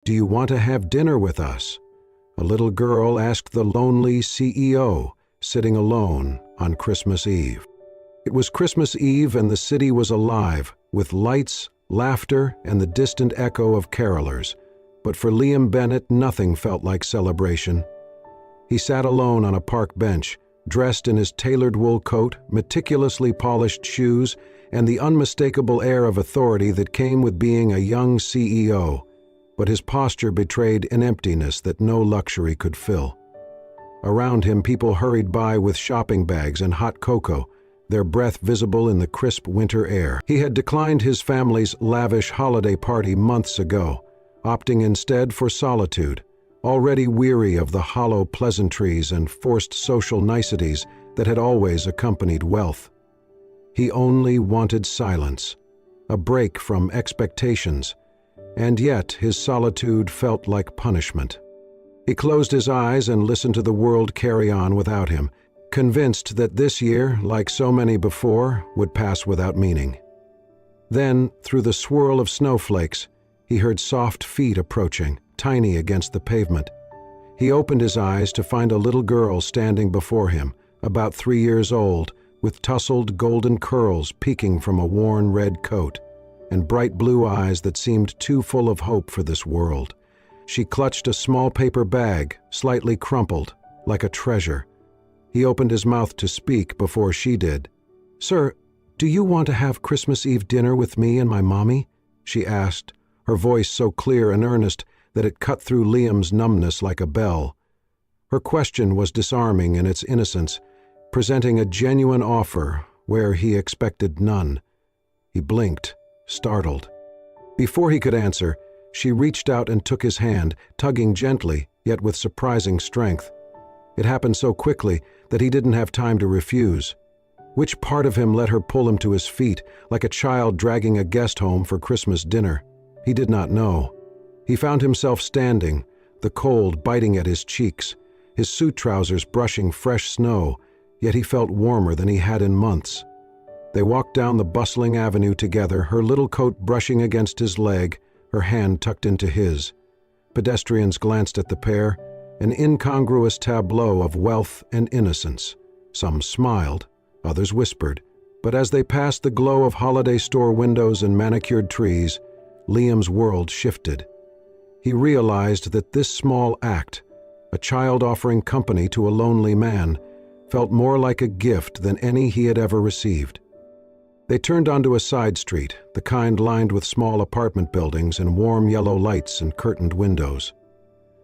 "Do you want to have dinner with us?" a little girl asked the lonely CEO, sitting alone on Christmas Eve. It was Christmas Eve and the city was alive, with lights, laughter, and the distant echo of carolers. But for Liam Bennett, nothing felt like celebration. He sat alone on a park bench, dressed in his tailored wool coat, meticulously polished shoes, and the unmistakable air of authority that came with being a young CEO. But his posture betrayed an emptiness that no luxury could fill. Around him, people hurried by with shopping bags and hot cocoa, their breath visible in the crisp winter air. He had declined his family's lavish holiday party months ago, opting instead for solitude, already weary of the hollow pleasantries and forced social niceties that had always accompanied wealth. He only wanted silence, a break from expectations, and yet his solitude felt like punishment. He closed his eyes and listened to the world carry on without him, convinced that this year, like so many before, would pass without meaning. Then, through the swirl of snowflakes, he heard soft feet approaching, tiny against the pavement. He opened his eyes to find a little girl standing before him, about 3 years old, with tousled golden curls peeking from a worn red coat, and bright blue eyes that seemed too full of hope for this world. She clutched a small paper bag, slightly crumpled, like a treasure. He opened his mouth to speak before she did. "Sir, do you want to have Christmas Eve dinner with me and my mommy?" she asked, her voice so clear and earnest that it cut through Liam's numbness like a bell. Her question was disarming in its innocence, presenting a genuine offer where he expected none. He blinked, startled. Before he could answer, she reached out and took his hand, tugging gently, yet with surprising strength. It happened so quickly that he didn't have time to refuse. Which part of him let her pull him to his feet, like a child dragging a guest home for Christmas dinner? He did not know. He found himself standing, the cold biting at his cheeks, his suit trousers brushing fresh snow, yet he felt warmer than he had in months. They walked down the bustling avenue together, her little coat brushing against his leg, her hand tucked into his. Pedestrians glanced at the pair, an incongruous tableau of wealth and innocence. Some smiled, others whispered, but as they passed the glow of holiday store windows and manicured trees, Liam's world shifted. He realized that this small act, a child offering company to a lonely man, felt more like a gift than any he had ever received. They turned onto a side street, the kind lined with small apartment buildings and warm yellow lights and curtained windows.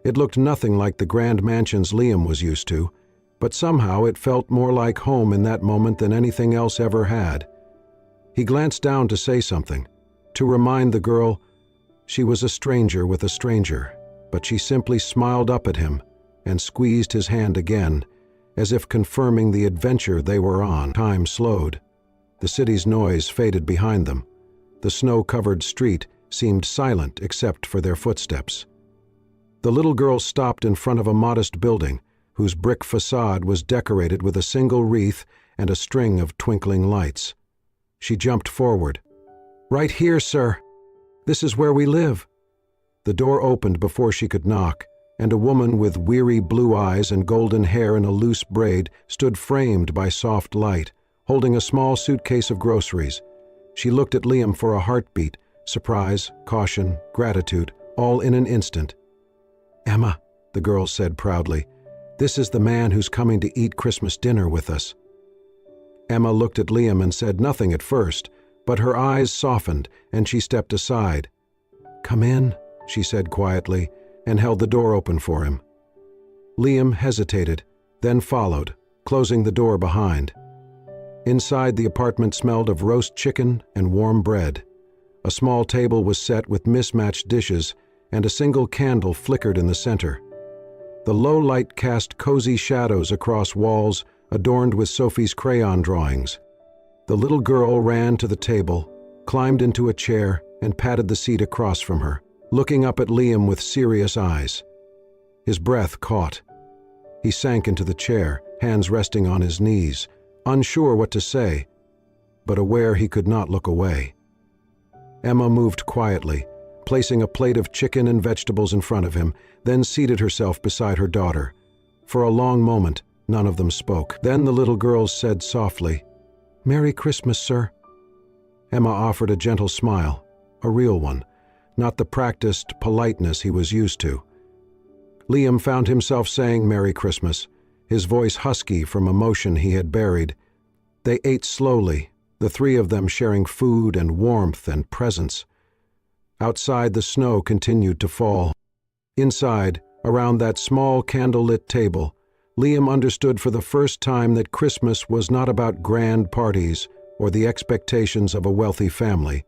It looked nothing like the grand mansions Liam was used to, but somehow it felt more like home in that moment than anything else ever had. He glanced down to say something, to remind the girl she was a stranger with a stranger, but she simply smiled up at him and squeezed his hand again, as if confirming the adventure they were on. Time slowed. The city's noise faded behind them. The snow-covered street seemed silent except for their footsteps. The little girl stopped in front of a modest building, whose brick facade was decorated with a single wreath and a string of twinkling lights. She jumped forward. "Right here, sir. This is where we live." The door opened before she could knock, and a woman with weary blue eyes and golden hair in a loose braid stood framed by soft light, holding a small suitcase of groceries. She looked at Liam for a heartbeat, surprise, caution, gratitude, all in an instant. "Emma," the girl said proudly, "this is the man who's coming to eat Christmas dinner with us." Emma looked at Liam and said nothing at first, but her eyes softened and she stepped aside. "Come in," she said quietly, and held the door open for him. Liam hesitated, then followed, closing the door behind. Inside, the apartment smelled of roast chicken and warm bread. A small table was set with mismatched dishes, and a single candle flickered in the center. The low light cast cozy shadows across walls adorned with Sophie's crayon drawings. The little girl ran to the table, climbed into a chair, and patted the seat across from her, looking up at Liam with serious eyes. His breath caught. He sank into the chair, hands resting on his knees, unsure what to say, but aware he could not look away. Emma moved quietly, placing a plate of chicken and vegetables in front of him, then seated herself beside her daughter. For a long moment, none of them spoke. Then the little girl said softly, "Merry Christmas, sir." Emma offered a gentle smile, a real one, not the practiced politeness he was used to. Liam found himself saying Merry Christmas, his voice husky from emotion he had buried. They ate slowly, the three of them sharing food and warmth and presents. Outside, the snow continued to fall. Inside, around that small candlelit table, Liam understood for the first time that Christmas was not about grand parties or the expectations of a wealthy family.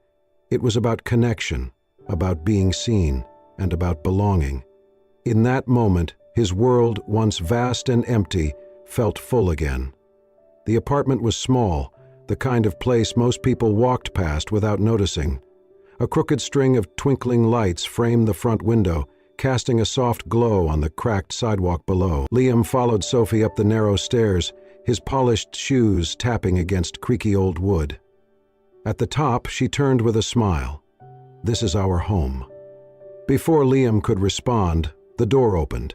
It was about connection, about being seen, and about belonging. In that moment, his world, once vast and empty, felt full again. The apartment was small, the kind of place most people walked past without noticing. A crooked string of twinkling lights framed the front window, casting a soft glow on the cracked sidewalk below. Liam followed Sophie up the narrow stairs, his polished shoes tapping against creaky old wood. At the top, she turned with a smile. "This is our home." Before Liam could respond, the door opened.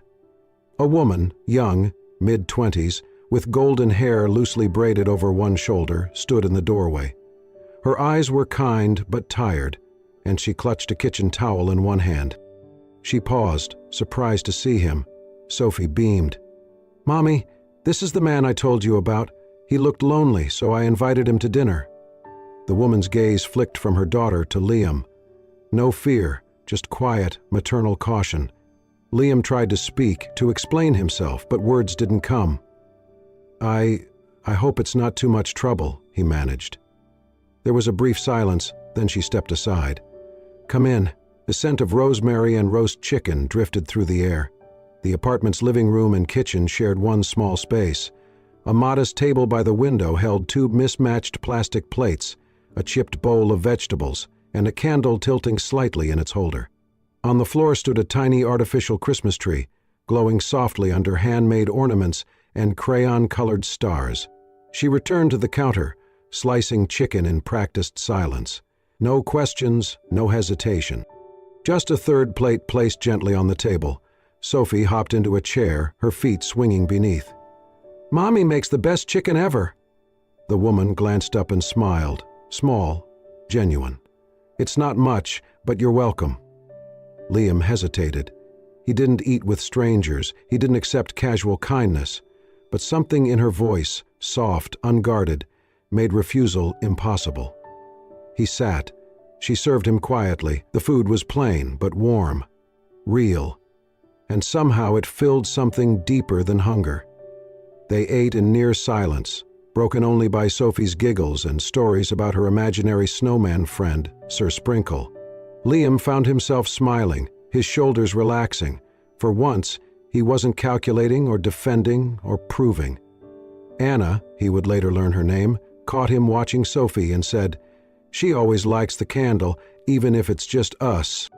A woman, young, mid-20s, with golden hair loosely braided over one shoulder, stood in the doorway. Her eyes were kind but tired, and she clutched a kitchen towel in one hand. She paused, surprised to see him. Sophie beamed. "Mommy, this is the man I told you about. He looked lonely, so I invited him to dinner." The woman's gaze flicked from her daughter to Liam. No fear, just quiet, maternal caution. Liam tried to speak, to explain himself, but words didn't come. I hope it's not too much trouble," he managed. There was a brief silence, then she stepped aside. "Come in." The scent of rosemary and roast chicken drifted through the air. The apartment's living room and kitchen shared one small space. A modest table by the window held two mismatched plastic plates, a chipped bowl of vegetables, and a candle tilting slightly in its holder. On the floor stood a tiny artificial Christmas tree, glowing softly under handmade ornaments and crayon-colored stars. She returned to the counter, slicing chicken in practiced silence. No questions, no hesitation. Just a third plate placed gently on the table. Sophie hopped into a chair, her feet swinging beneath. "Mommy makes the best chicken ever." The woman glanced up and smiled, small, genuine. "It's not much, but you're welcome." Liam hesitated. He didn't eat with strangers, he didn't accept casual kindness, but something in her voice, soft, unguarded, made refusal impossible. He sat. She served him quietly. The food was plain, but warm, real, and somehow it filled something deeper than hunger. They ate in near silence, broken only by Sophie's giggles and stories about her imaginary snowman friend, Sir Sprinkle. Liam found himself smiling, his shoulders relaxing. For once, he wasn't calculating or defending or proving. Anna, he would later learn her name, caught him watching Sophie and said, "She always likes the candle, even if it's just us.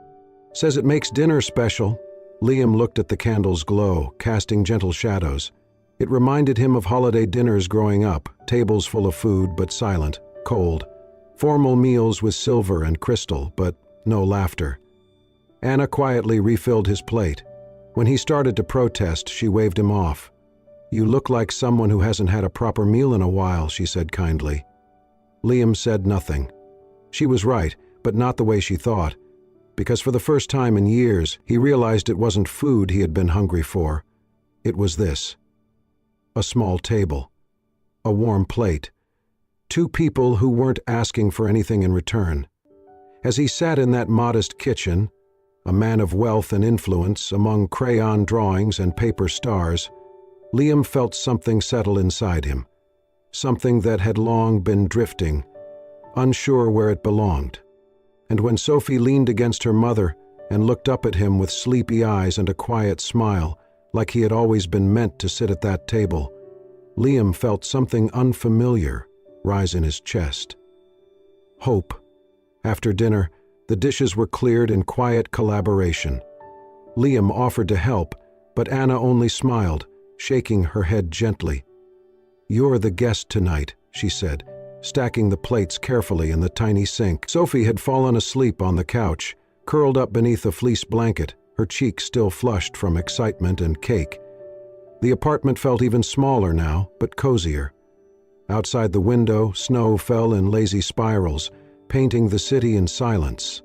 Says it makes dinner special." Liam looked at the candle's glow, casting gentle shadows. It reminded him of holiday dinners growing up, tables full of food but silent, cold. Formal meals with silver and crystal, but no laughter. Anna quietly refilled his plate. When he started to protest, she waved him off. "You look like someone who hasn't had a proper meal in a while," she said kindly. Liam said nothing. She was right, but not the way she thought, because for the first time in years, he realized it wasn't food he had been hungry for. It was this. A small table. A warm plate. Two people who weren't asking for anything in return. As he sat in that modest kitchen, a man of wealth and influence among crayon drawings and paper stars, Liam felt something settle inside him, something that had long been drifting, unsure where it belonged. And when Sophie leaned against her mother and looked up at him with sleepy eyes and a quiet smile, like he had always been meant to sit at that table, Liam felt something unfamiliar rise in his chest. Hope. After dinner, the dishes were cleared in quiet collaboration. Liam offered to help, but Anna only smiled, shaking her head gently. "You're the guest tonight," she said, stacking the plates carefully in the tiny sink. Sophie had fallen asleep on the couch, curled up beneath a fleece blanket, her cheeks still flushed from excitement and cake. The apartment felt even smaller now, but cozier. Outside the window, snow fell in lazy spirals, painting the city in silence.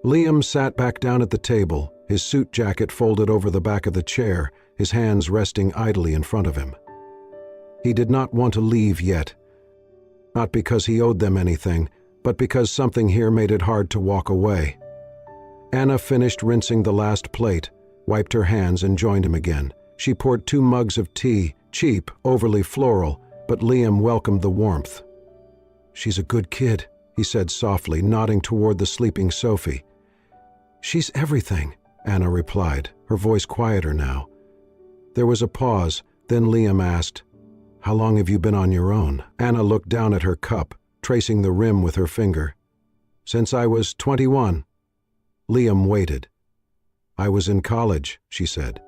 Liam sat back down at the table, his suit jacket folded over the back of the chair, his hands resting idly in front of him. He did not want to leave yet. Not because he owed them anything, but because something here made it hard to walk away. Anna finished rinsing the last plate, wiped her hands and joined him again. She poured 2 mugs of tea, cheap, overly floral, but Liam welcomed the warmth. "She's a good kid," he said softly, nodding toward the sleeping Sophie. "She's everything," Anna replied, her voice quieter now. There was a pause, then Liam asked, "How long have you been on your own?" Anna looked down at her cup, tracing the rim with her finger. "Since I was 21. Liam waited. "I was in college," she said,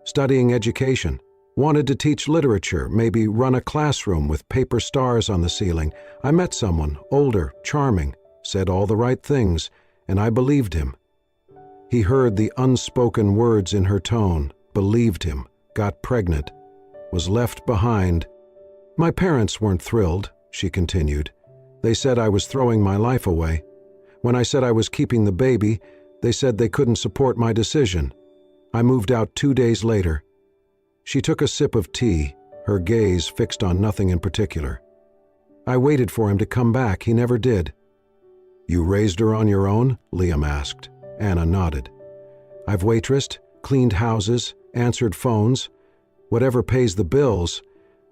"studying education. Wanted to teach literature, maybe run a classroom with paper stars on the ceiling. I met someone, older, charming, said all the right things, and I believed him." He heard the unspoken words in her tone, believed him, got pregnant, was left behind. "My parents weren't thrilled," she continued. "They said I was throwing my life away. When I said I was keeping the baby, they said they couldn't support my decision. I moved out 2 days later." She took a sip of tea, her gaze fixed on nothing in particular. "I waited for him to come back. He never did." "You raised her on your own?" Liam asked. Anna nodded. "I've waitressed, cleaned houses, answered phones, whatever pays the bills,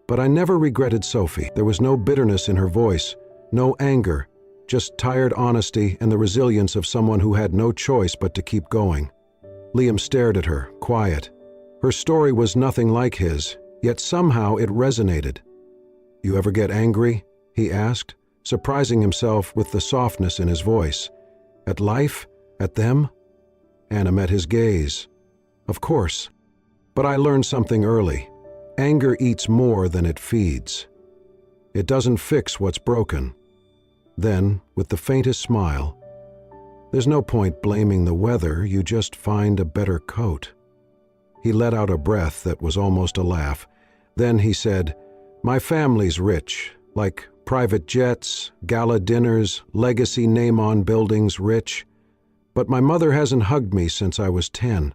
but I never regretted Sophie." There was no bitterness in her voice, no anger, just tired honesty and the resilience of someone who had no choice but to keep going. Liam stared at her, quiet. Her story was nothing like his, yet somehow it resonated. "You ever get angry?" he asked, surprising himself with the softness in his voice. "At life? At them?" Anna met his gaze. "Of course. But I learned something early. Anger eats more than it feeds. It doesn't fix what's broken." Then, with the faintest smile, "There's no point blaming the weather, you just find a better coat." He let out a breath that was almost a laugh. Then he said, "My family's rich, like private jets, gala dinners, legacy name-on buildings rich. But my mother hasn't hugged me since I was 10.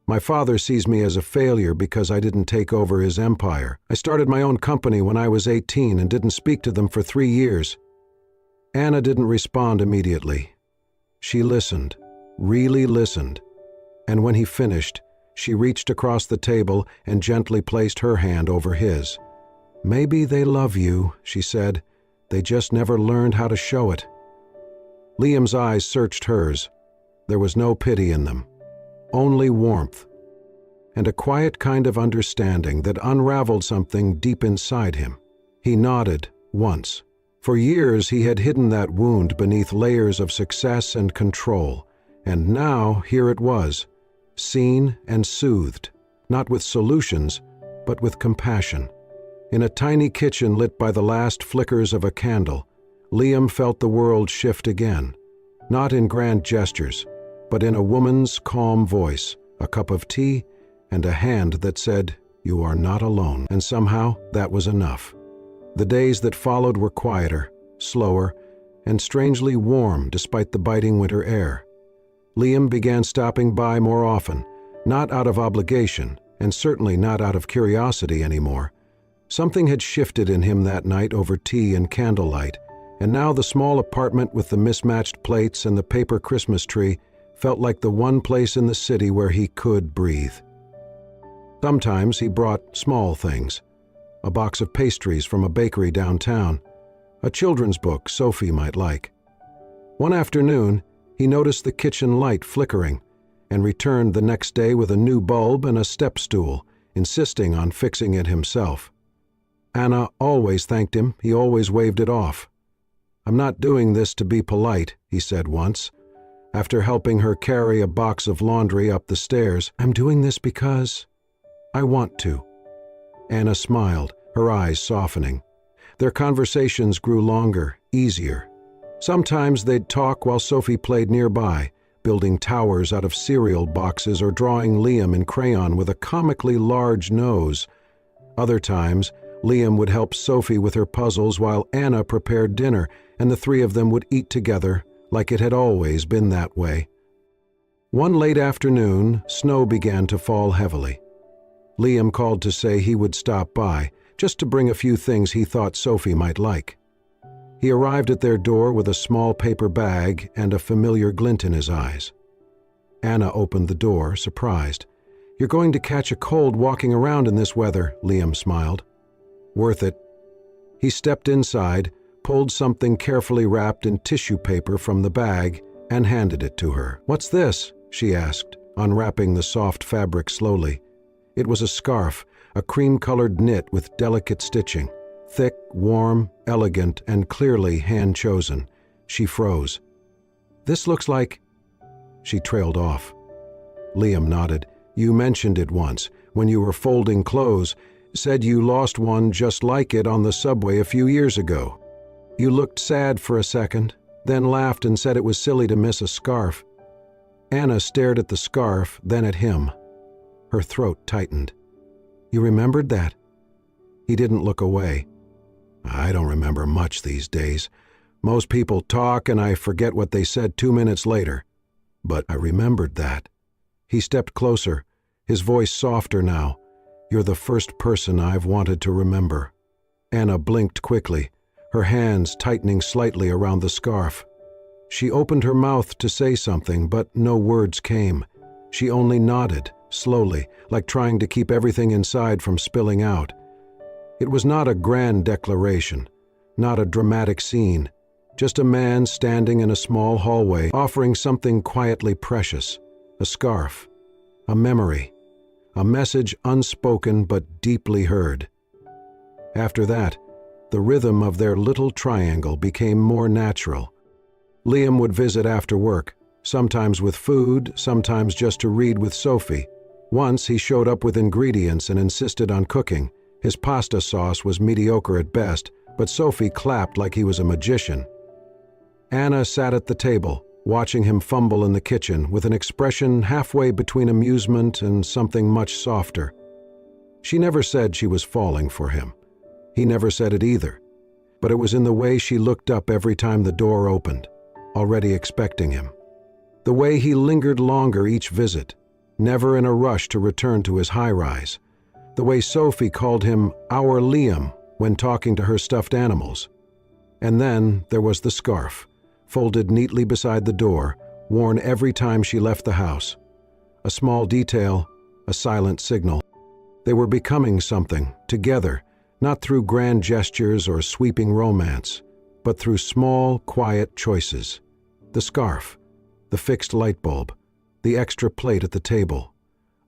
My father sees me as a failure because I didn't take over his empire. I started my own company when I was 18 and didn't speak to them for 3 years. Anna didn't respond immediately. She listened, really listened. And when he finished, she reached across the table and gently placed her hand over his. "Maybe they love you," she said. "They just never learned how to show it." Liam's eyes searched hers. There was no pity in them, only warmth, and a quiet kind of understanding that unraveled something deep inside him. He nodded once. For years he had hidden that wound beneath layers of success and control, and now here it was, seen and soothed, not with solutions, but with compassion. In a tiny kitchen lit by the last flickers of a candle, Liam felt the world shift again, not in grand gestures, but in a woman's calm voice, a cup of tea, and a hand that said, "You are not alone." And somehow that was enough. The days that followed were quieter, slower, and strangely warm despite the biting winter air. Liam began stopping by more often, not out of obligation, and certainly not out of curiosity anymore. Something had shifted in him that night over tea and candlelight, and now the small apartment with the mismatched plates and the paper Christmas tree felt like the one place in the city where he could breathe. Sometimes he brought small things, a box of pastries from a bakery downtown, a children's book Sophie might like. One afternoon, he noticed the kitchen light flickering and returned the next day with a new bulb and a step stool, insisting on fixing it himself. Anna always thanked him, he always waved it off. "I'm not doing this to be polite," he said once, after helping her carry a box of laundry up the stairs. "I'm doing this because I want to." Anna smiled, her eyes softening. Their conversations grew longer, easier. Sometimes they'd talk while Sophie played nearby, building towers out of cereal boxes or drawing Liam in crayon with a comically large nose. Other times, Liam would help Sophie with her puzzles while Anna prepared dinner, and the three of them would eat together like it had always been that way. One late afternoon, snow began to fall heavily. Liam called to say he would stop by, just to bring a few things he thought Sophie might like. He arrived at their door with a small paper bag and a familiar glint in his eyes. Anna opened the door, surprised. "You're going to catch a cold walking around in this weather," Liam smiled. "Worth it." He stepped inside, pulled something carefully wrapped in tissue paper from the bag, and handed it to her. "What's this?" she asked, unwrapping the soft fabric slowly. It was a scarf, a cream-colored knit with delicate stitching. Thick, warm, elegant, and clearly hand-chosen. She froze. "This looks like—" She trailed off. Liam nodded. "You mentioned it once, when you were folding clothes. Said you lost one just like it on the subway a few years ago. You looked sad for a second, then laughed and said it was silly to miss a scarf." Anna stared at the scarf, then at him. Her throat tightened. "You remembered that?" He didn't look away. "I don't remember much these days. Most people talk and I forget what they said 2 minutes later. But I remembered that." He stepped closer, his voice softer now. "You're the first person I've wanted to remember." Anna blinked quickly, her hands tightening slightly around the scarf. She opened her mouth to say something, but no words came. She only nodded, slowly, like trying to keep everything inside from spilling out. It was not a grand declaration, not a dramatic scene, just a man standing in a small hallway offering something quietly precious, a scarf, a memory, a message unspoken but deeply heard. After that, the rhythm of their little triangle became more natural. Liam would visit after work, sometimes with food, sometimes just to read with Sophie. Once he showed up with ingredients and insisted on cooking. His pasta sauce was mediocre at best, but Sophie clapped like he was a magician. Anna sat at the table, watching him fumble in the kitchen with an expression halfway between amusement and something much softer. She never said she was falling for him. He never said it either. But it was in the way she looked up every time the door opened, already expecting him. The way he lingered longer each visit, never in a rush to return to his high-rise. The way Sophie called him "our Liam" when talking to her stuffed animals. And then there was the scarf, folded neatly beside the door, worn every time she left the house. A small detail, a silent signal. They were becoming something, together, not through grand gestures or sweeping romance, but through small, quiet choices. The scarf, the fixed light bulb, the extra plate at the table.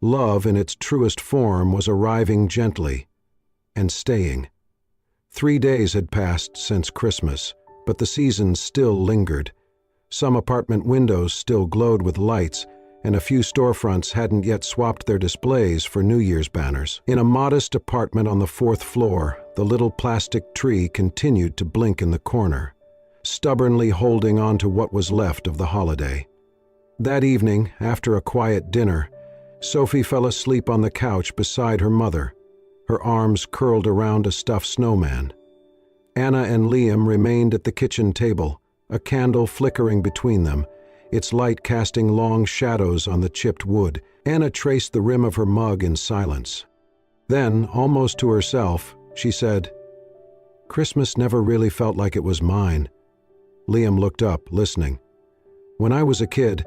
Love in its truest form was arriving gently and staying. 3 days had passed since Christmas, but the season still lingered. Some apartment windows still glowed with lights, and a few storefronts hadn't yet swapped their displays for New Year's banners. In a modest apartment on the 4th floor, the little plastic tree continued to blink in the corner, stubbornly holding on to what was left of the holiday. That evening, after a quiet dinner, Sophie fell asleep on the couch beside her mother, her arms curled around a stuffed snowman. Anna and Liam remained at the kitchen table, a candle flickering between them, its light casting long shadows on the chipped wood. Anna traced the rim of her mug in silence. Then, almost to herself, she said, "Christmas never really felt like it was mine." Liam looked up, listening. "When I was a kid,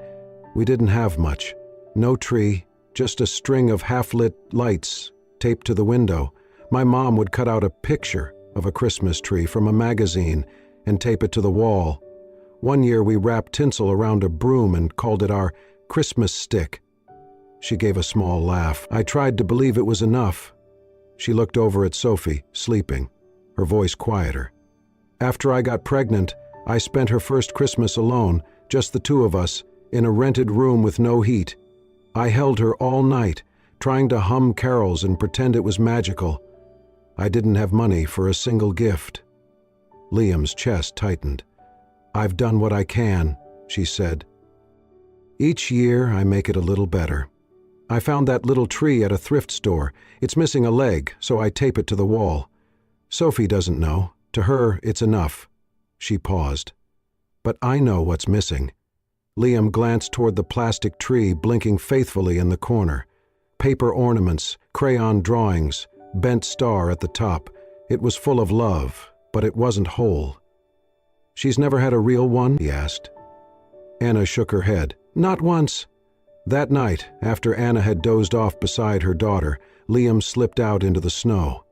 we didn't have much. No tree, just a string of half-lit lights taped to the window. My mom would cut out a picture of a Christmas tree from a magazine and tape it to the wall. One year we wrapped tinsel around a broom and called it our Christmas stick." She gave a small laugh. "I tried to believe it was enough." She looked over at Sophie, sleeping, her voice quieter. "After I got pregnant, I spent her first Christmas alone, just the two of us, in a rented room with no heat. I held her all night, trying to hum carols and pretend it was magical. I didn't have money for a single gift." Liam's chest tightened. "I've done what I can," she said. Each year I make it a little better. I found that little tree at a thrift store. It's missing a leg, so I tape it to the wall. Sophie doesn't know. To her, it's enough." She paused. "But I know what's missing." Liam glanced toward the plastic tree blinking faithfully in the corner. Paper ornaments, crayon drawings, bent star at the top. It was full of love, but it wasn't whole. "She's never had a real one?" he asked. Anna shook her head. "Not once." That night, after Anna had dozed off beside her daughter, Liam slipped out into the snow.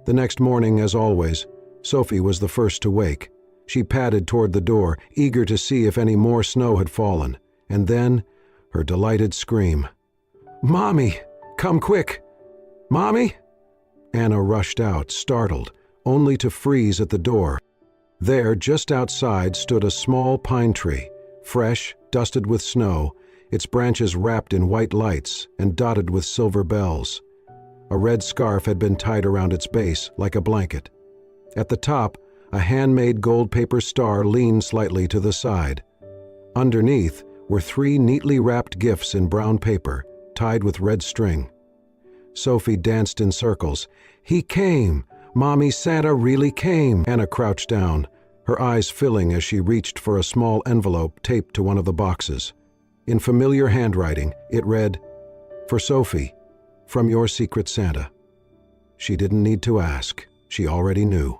The next morning, as always, Sophie was the first to wake. She padded toward the door, eager to see if any more snow had fallen. And then, her delighted scream. "Mommy! Come quick! Mommy!" Anna rushed out, startled, only to freeze at the door. There, just outside, stood a small pine tree, fresh, dusted with snow, its branches wrapped in white lights and dotted with silver bells. A red scarf had been tied around its base, like a blanket. At the top, a handmade gold paper star leaned slightly to the side. Underneath were 3 neatly wrapped gifts in brown paper, tied with red string. Sophie danced in circles. "He came! Mommy, Santa really came!" Anna crouched down, her eyes filling as she reached for a small envelope taped to one of the boxes. In familiar handwriting, it read, "For Sophie, from your Secret Santa." She didn't need to ask. She already knew.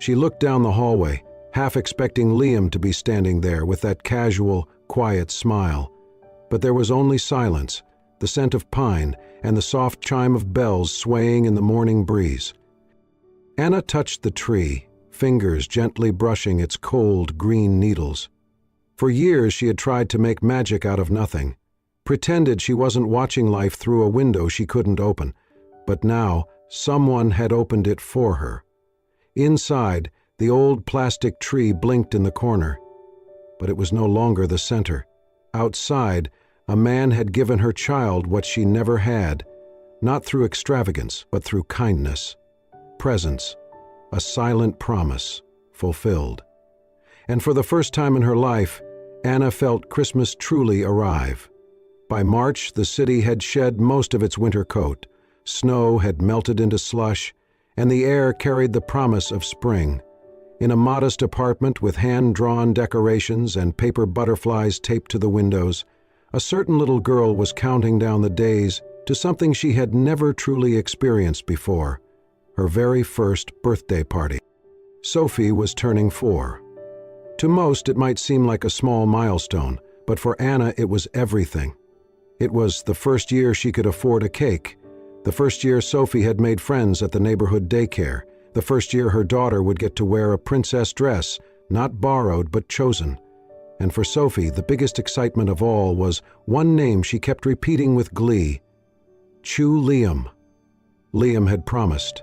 She looked down the hallway, half expecting Liam to be standing there with that casual, quiet smile. But there was only silence, the scent of pine, and the soft chime of bells swaying in the morning breeze. Anna touched the tree, fingers gently brushing its cold, green needles. For years she had tried to make magic out of nothing, pretended she wasn't watching life through a window she couldn't open, but now someone had opened it for her. Inside, the old plastic tree blinked in the corner. But it was no longer the center. Outside, a man had given her child what she never had, not through extravagance, but through kindness. Presence, a silent promise, fulfilled. And for the first time in her life, Anna felt Christmas truly arrive. By March, the city had shed most of its winter coat. Snow had melted into slush, and the air carried the promise of spring. In a modest apartment with hand-drawn decorations and paper butterflies taped to the windows, a certain little girl was counting down the days to something she had never truly experienced before, her very first birthday party. Sophie was turning 4. To most, it might seem like a small milestone, but for Anna it was everything. It was the first year she could afford a cake, the first year Sophie had made friends at the neighborhood daycare, the first year her daughter would get to wear a princess dress, not borrowed but chosen. And for Sophie, the biggest excitement of all was one name she kept repeating with glee: Chew Liam. Liam had promised.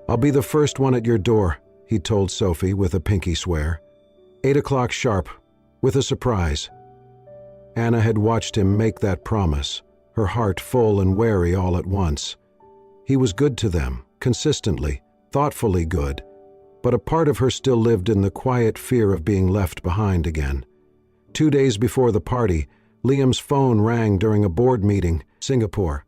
"I'll be the first one at your door," he told Sophie with a pinky swear. 8 o'clock sharp, with a surprise. Anna had watched him make that promise, her heart full and wary all at once. He was good to them, consistently, thoughtfully good, but a part of her still lived in the quiet fear of being left behind again. 2 days before the party, Liam's phone rang during a board meeting, Singapore.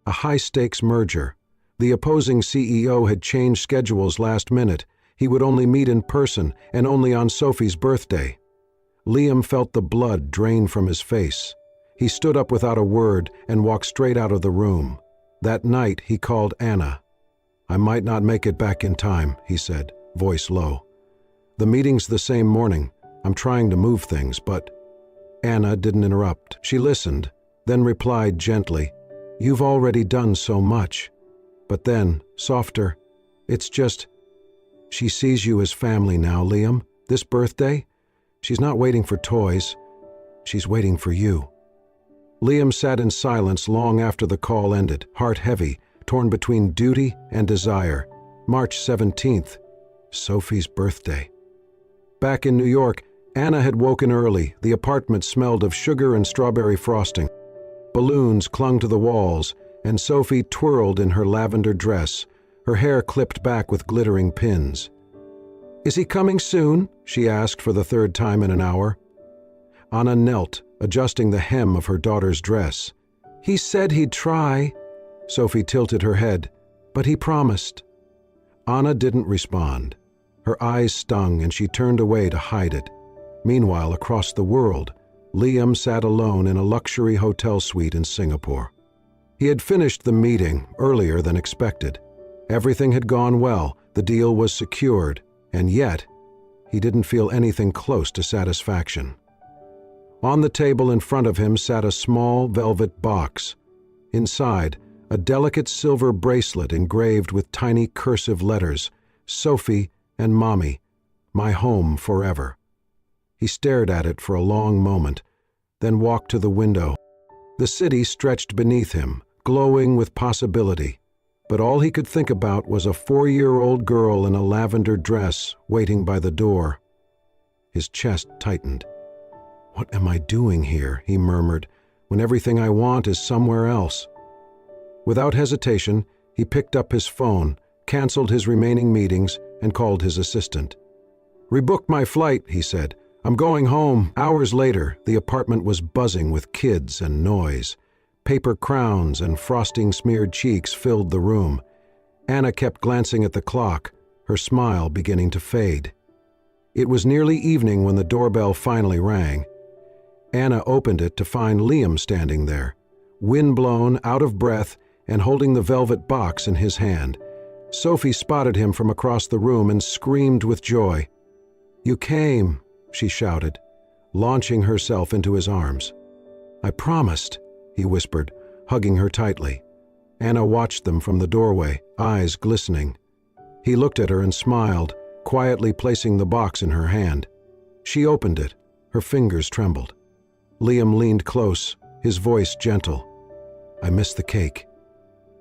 A high-stakes merger. The opposing CEO had changed schedules last minute. He would only meet in person and only on Sophie's birthday. Liam felt the blood drain from his face. He stood up without a word and walked straight out of the room. That night he called Anna. "I might not make it back in time," he said, voice low. "The meeting's the same morning. I'm trying to move things, but—" Anna didn't interrupt. She listened, then replied gently, "You've already done so much." But then, softer, "It's just, she sees you as family now, Liam. This birthday, she's not waiting for toys. She's waiting for you." Liam sat in silence long after the call ended, heart heavy, torn between duty and desire. March 17th, Sophie's birthday. Back in New York, Anna had woken early. The apartment smelled of sugar and strawberry frosting. Balloons clung to the walls, and Sophie twirled in her lavender dress, her hair clipped back with glittering pins. "Is he coming soon?" she asked for the 3rd time in an hour. Anna knelt, adjusting the hem of her daughter's dress. "He said he'd try." Sophie tilted her head. "But he promised." Anna didn't respond. Her eyes stung and she turned away to hide it. Meanwhile, across the world, Liam sat alone in a luxury hotel suite in Singapore. He had finished the meeting earlier than expected. Everything had gone well, the deal was secured, and yet he didn't feel anything close to satisfaction. On the table in front of him sat a small velvet box. Inside, a delicate silver bracelet engraved with tiny cursive letters, "Sophie and Mommy, my home forever." He stared at it for a long moment, then walked to the window. The city stretched beneath him, glowing with possibility, but all he could think about was a 4-year-old girl in a lavender dress waiting by the door. His chest tightened. "What am I doing here?" he murmured, "when everything I want is somewhere else?" Without hesitation, he picked up his phone, canceled his remaining meetings, and called his assistant. "Rebook my flight," he said. "I'm going home." Hours later, the apartment was buzzing with kids and noise. Paper crowns and frosting-smeared cheeks filled the room. Anna kept glancing at the clock, her smile beginning to fade. It was nearly evening when the doorbell finally rang. Anna opened it to find Liam standing there, wind-blown, out of breath, and holding the velvet box in his hand. Sophie spotted him from across the room and screamed with joy. "You came," she shouted, launching herself into his arms. "I promised," he whispered, hugging her tightly. Anna watched them from the doorway, eyes glistening. He looked at her and smiled, quietly placing the box in her hand. She opened it. Her fingers trembled. Liam leaned close, his voice gentle. "I missed the cake,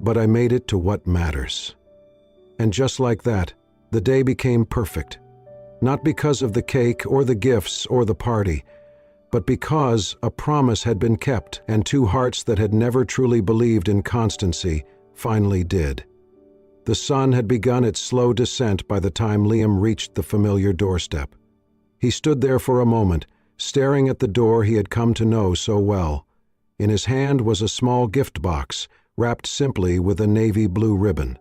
but I made it to what matters." And just like that, the day became perfect. Not because of the cake or the gifts or the party, but because a promise had been kept and two hearts that had never truly believed in constancy finally did. The sun had begun its slow descent by the time Liam reached the familiar doorstep. He stood there for a moment, staring at the door he had come to know so well. In his hand was a small gift box, wrapped simply with a navy blue ribbon.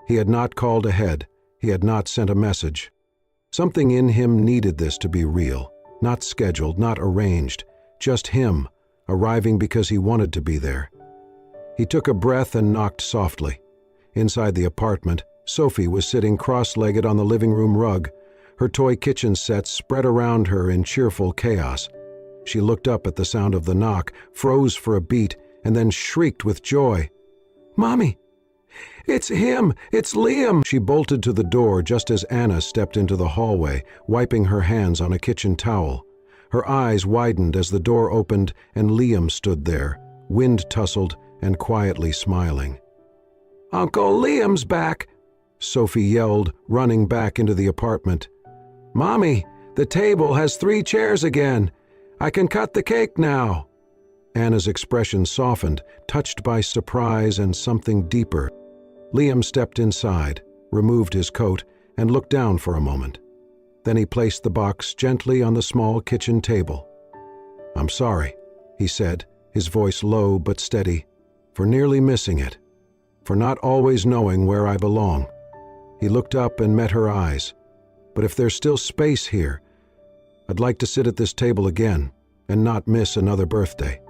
He had not called ahead. He had not sent a message. Something in him needed this to be real, not scheduled, not arranged, just him, arriving because he wanted to be there. He took a breath and knocked softly. Inside the apartment, Sophie was sitting cross-legged on the living room rug, her toy kitchen sets spread around her in cheerful chaos. She looked up at the sound of the knock, froze for a beat, and then shrieked with joy. "Mommy! It's him! It's Liam!" She bolted to the door just as Anna stepped into the hallway, wiping her hands on a kitchen towel. Her eyes widened as the door opened and Liam stood there, wind-tussled and quietly smiling. "Uncle Liam's back!" Sophie yelled, running back into the apartment. "Mommy, the table has 3 chairs again. I can cut the cake now." Anna's expression softened, touched by surprise and something deeper. Liam stepped inside, removed his coat, and looked down for a moment. Then he placed the box gently on the small kitchen table. "I'm sorry," he said, his voice low but steady, "for nearly missing it, for not always knowing where I belong." He looked up and met her eyes. "But if there's still space here, I'd like to sit at this table again and not miss another birthday."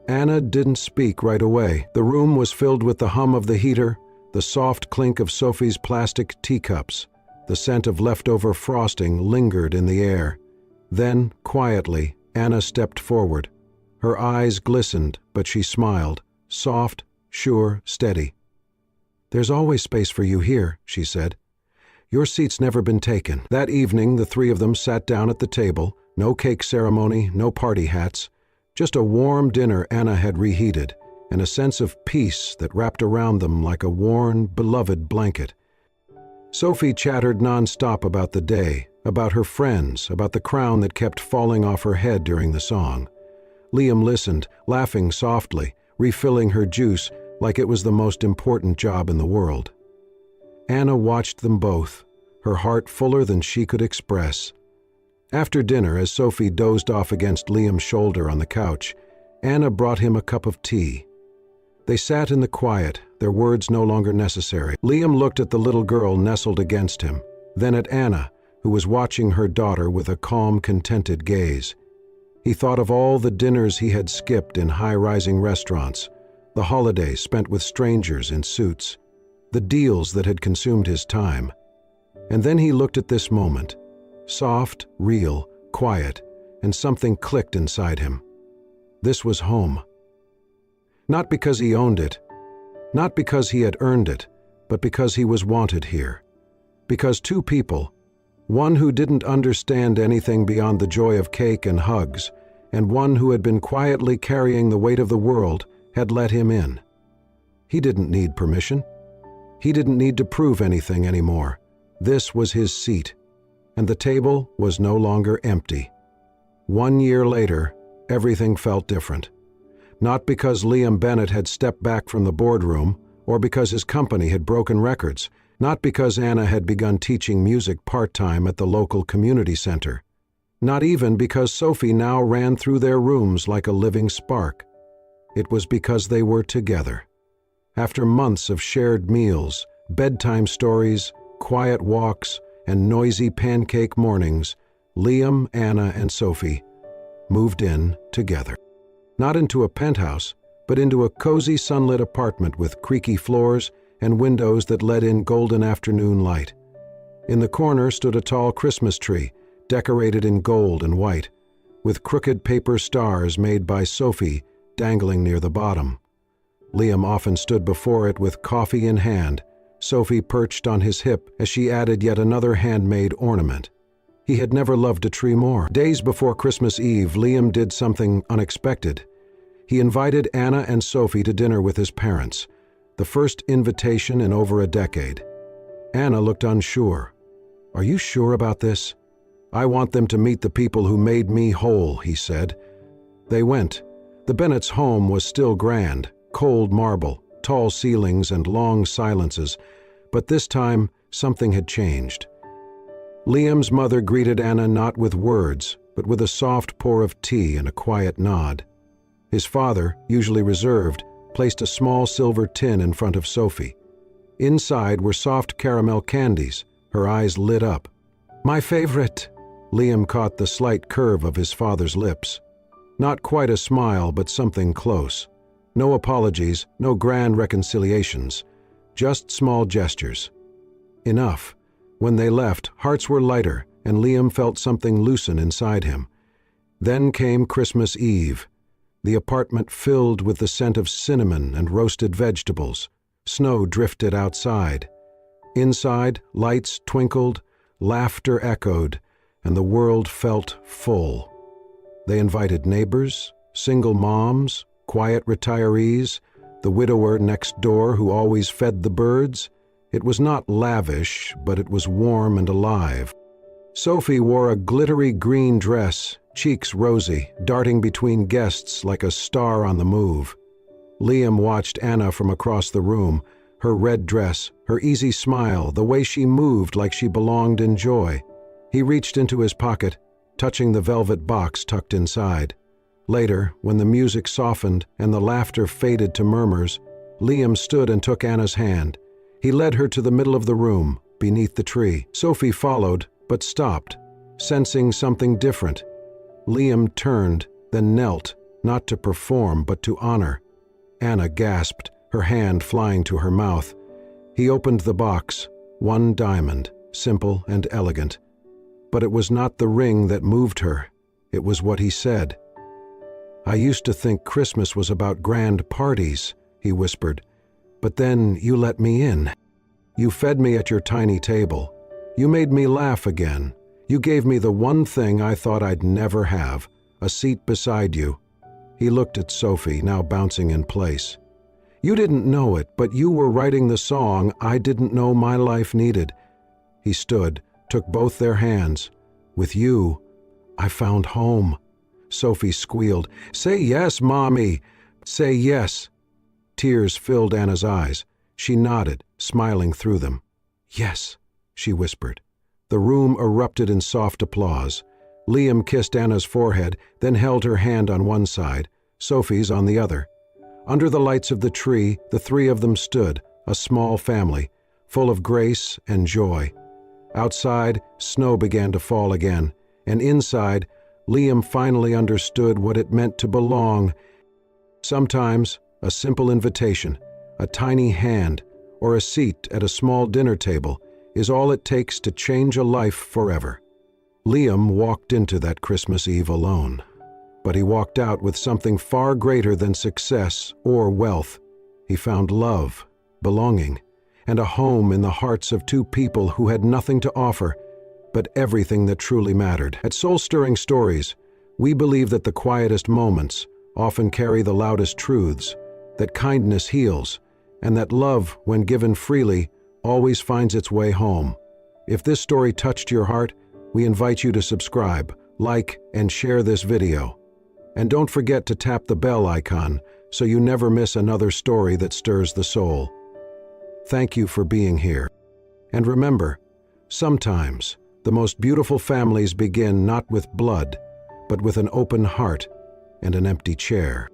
Anna didn't speak right away. The room was filled with the hum of the heater, the soft clink of Sophie's plastic teacups. The scent of leftover frosting lingered in the air. Then, quietly, Anna stepped forward. Her eyes glistened, but she smiled, soft, sure, steady. "There's always space for you here," she said. "Your seat's never been taken." That evening, the 3 of them sat down at the table. No cake ceremony, no party hats. Just a warm dinner Anna had reheated, and a sense of peace that wrapped around them like a worn, beloved blanket. Sophie chattered nonstop about the day, about her friends, about the crown that kept falling off her head during the song. Liam listened, laughing softly, refilling her juice like it was the most important job in the world. Anna watched them both, her heart fuller than she could express. After dinner, as Sophie dozed off against Liam's shoulder on the couch, Anna brought him a cup of tea. They sat in the quiet, their words no longer necessary. Liam looked at the little girl nestled against him, then at Anna, who was watching her daughter with a calm, contented gaze. He thought of all the dinners he had skipped in high-rising restaurants, the holidays spent with strangers in suits, the deals that had consumed his time. And then he looked at this moment, soft, real, quiet, and something clicked inside him. This was home. Not because he owned it, not because he had earned it, but because he was wanted here. Because two people, one who didn't understand anything beyond the joy of cake and hugs, and one who had been quietly carrying the weight of the world, had let him in. He didn't need permission. He didn't need to prove anything anymore. This was his seat, and the table was no longer empty. 1 year later, everything felt different. Not because Liam Bennett had stepped back from the boardroom, or because his company had broken records, not because Anna had begun teaching music part-time at the local community center, not even because Sophie now ran through their rooms like a living spark. It was because they were together. After months of shared meals, bedtime stories, quiet walks, and noisy pancake mornings, Liam, Anna, and Sophie moved in together. Not into a penthouse, but into a cozy sunlit apartment with creaky floors and windows that let in golden afternoon light. In the corner stood a tall Christmas tree, decorated in gold and white, with crooked paper stars made by Sophie dangling near the bottom. Liam often stood before it with coffee in hand, Sophie perched on his hip as she added yet another handmade ornament. He had never loved a tree more. Days before Christmas Eve, Liam did something unexpected. He invited Anna and Sophie to dinner with his parents, the first invitation in over a decade. Anna looked unsure. "Are you sure about this?" "I want them to meet the people who made me whole," he said. They went. The Bennett's home was still grand, cold marble, tall ceilings and long silences, but this time something had changed. Liam's mother greeted Anna not with words, but with a soft pour of tea and a quiet nod. His father, usually reserved, placed a small silver tin in front of Sophie. Inside were soft caramel candies. Her eyes lit up. "My favorite!" Liam caught the slight curve of his father's lips. Not quite a smile, but something close. No apologies, no grand reconciliations, just small gestures. Enough. When they left, hearts were lighter, and Liam felt something loosen inside him. Then came Christmas Eve. The apartment filled with the scent of cinnamon and roasted vegetables. Snow drifted outside. Inside, lights twinkled, laughter echoed, and the world felt full. They invited neighbors, single moms, quiet retirees, the widower next door who always fed the birds. It was not lavish, but it was warm and alive. Sophie wore a glittery green dress, cheeks rosy, darting between guests like a star on the move. Liam watched Anna from across the room, her red dress, her easy smile, the way she moved like she belonged in joy. He reached into his pocket, touching the velvet box tucked inside. Later, when the music softened and the laughter faded to murmurs, Liam stood and took Anna's hand. He led her to the middle of the room, beneath the tree. Sophie followed, but stopped, sensing something different. Liam turned, then knelt, not to perform, but to honor. Anna gasped, her hand flying to her mouth. He opened the box, one diamond, simple and elegant. But it was not the ring that moved her. It was what he said. "I used to think Christmas was about grand parties," he whispered. "But then you let me in. You fed me at your tiny table. You made me laugh again. You gave me the one thing I thought I'd never have, a seat beside you." He looked at Sophie, now bouncing in place. "You didn't know it, but you were writing the song I didn't know my life needed." He stood, took both their hands. "With you, I found home." Sophie squealed, "Say yes, Mommy! Say yes!" Tears filled Anna's eyes. She nodded, smiling through them. "Yes," she whispered. The room erupted in soft applause. Liam kissed Anna's forehead, then held her hand on one side, Sophie's on the other. Under the lights of the tree, the three of them stood, a small family, full of grace and joy. Outside, snow began to fall again, and inside, Liam finally understood what it meant to belong. Sometimes, a simple invitation, a tiny hand, or a seat at a small dinner table is all it takes to change a life forever. Liam walked into that Christmas Eve alone, but he walked out with something far greater than success or wealth. He found love, belonging, and a home in the hearts of two people who had nothing to offer, but everything that truly mattered. At Soul Stirring Stories, we believe that the quietest moments often carry the loudest truths, that kindness heals, and that love, when given freely, always finds its way home. If this story touched your heart, we invite you to subscribe, like, and share this video. And don't forget to tap the bell icon so you never miss another story that stirs the soul. Thank you for being here. And remember, sometimes the most beautiful families begin not with blood, but with an open heart and an empty chair.